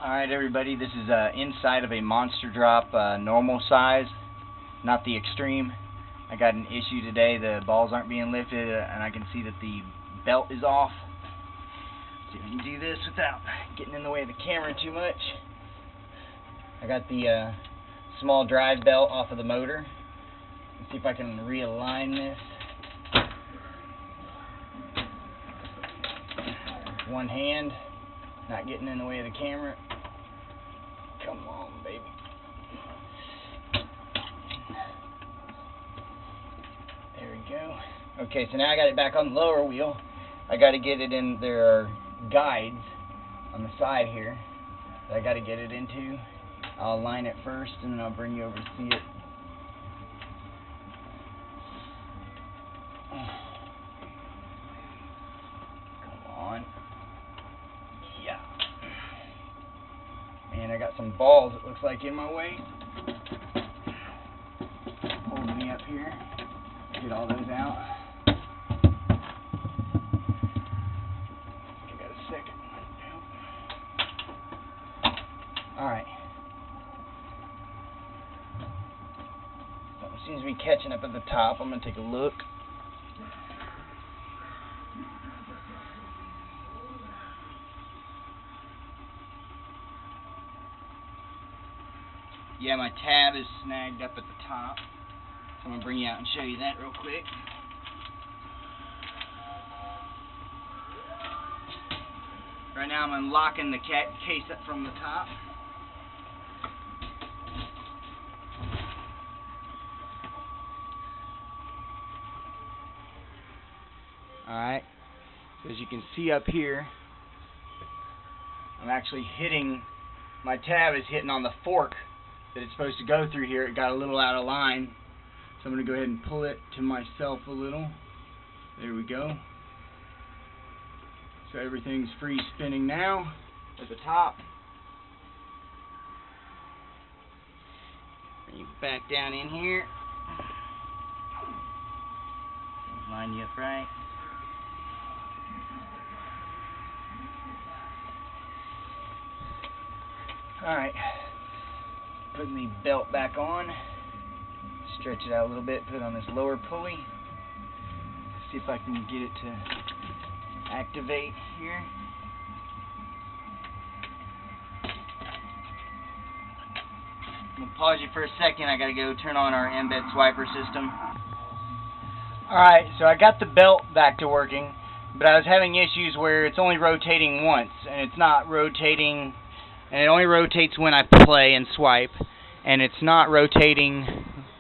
Alright everybody, this is inside of a monster drop, normal size, not the extreme. I got an issue today, the balls aren't being lifted and I can see that the belt is off. Let's see if we can do this without getting in the way of the camera too much. I got the small drive belt off of the motor. Let's see if I can realign this. One hand, not getting in the way of the camera. Come on, baby. There we go. Okay, so now I got it back on the lower wheel. I got to get it in. There are guides on the side here that I got to get it into. I'll align it first, and then I'll bring you over to see it. Come on. Yeah. And I got some balls, it looks like, in my way. Holding me up here. Get all those out. I got a second. Alright. Something seems to be catching up at the top. I'm going to take a look. Yeah, my tab is snagged up at the top. So I'm going to bring you out and show you that real quick. Right now I'm unlocking the case up from the top. Alright, so as you can see up here, I'm actually hitting, my tab is hitting on the fork that it's supposed to go through here. It got a little out of line, so I'm going to go ahead and pull it to myself a little. There we go. So everything's free spinning now at the top. Bring you back down in here. Line you up right. Alright. Putting the belt back on, stretch it out a little bit, put it on this lower pulley, see if I can get it to activate here. I'm going to pause you for a second. I got to go turn on our embed swiper system. Alright, so I got the belt back to working, but I was having issues where it's only rotating once, and it's not rotating. And it only rotates when I play and swipe, and it's not rotating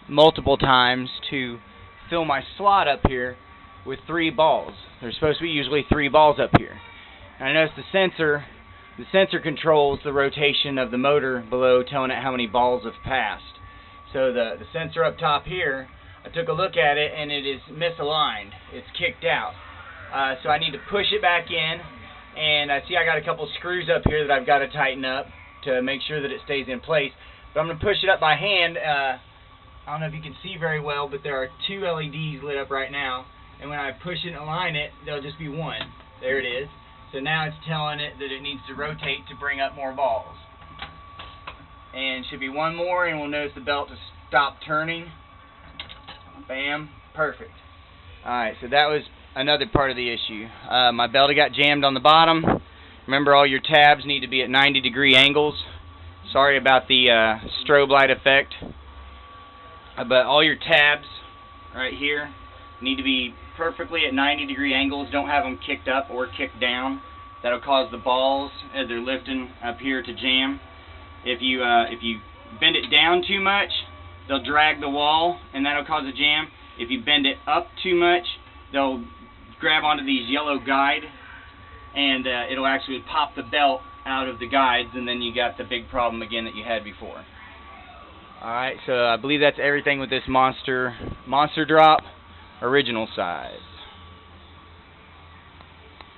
multiple times to fill my slot up here with 3 balls. There's supposed to be usually 3 balls up here. And I noticed the sensor controls the rotation of the motor below, telling it how many balls have passed. So the sensor up top here, I took a look at it and it is misaligned. It's kicked out. So I need to push it back in. And I see I got a couple screws up here that I've got to tighten up to make sure that it stays in place. But I'm going to push it up by hand. I don't know if you can see very well, but there are 2 LEDs lit up right now. And when I push it and align it, there'll just be 1. There it is. So now it's telling it that it needs to rotate to bring up more balls. And should be 1 more, and we'll notice the belt to stop turning. Bam. Perfect. Alright, so that was another part of the issue. My belt got jammed on the bottom. Remember, all your tabs need to be at 90-degree angles. Sorry about the strobe light effect. But all your tabs right here need to be perfectly at 90-degree angles. Don't have them kicked up or kicked down. That'll cause the balls, as they're lifting up here, to jam. If you bend it down too much, they'll drag the wall, and that'll cause a jam. If you bend it up too much, they'll grab onto these yellow guide, and it'll actually pop the belt out of the guides, and then you got the big problem again that you had before. Alright, so I believe that's everything with this monster drop, original size.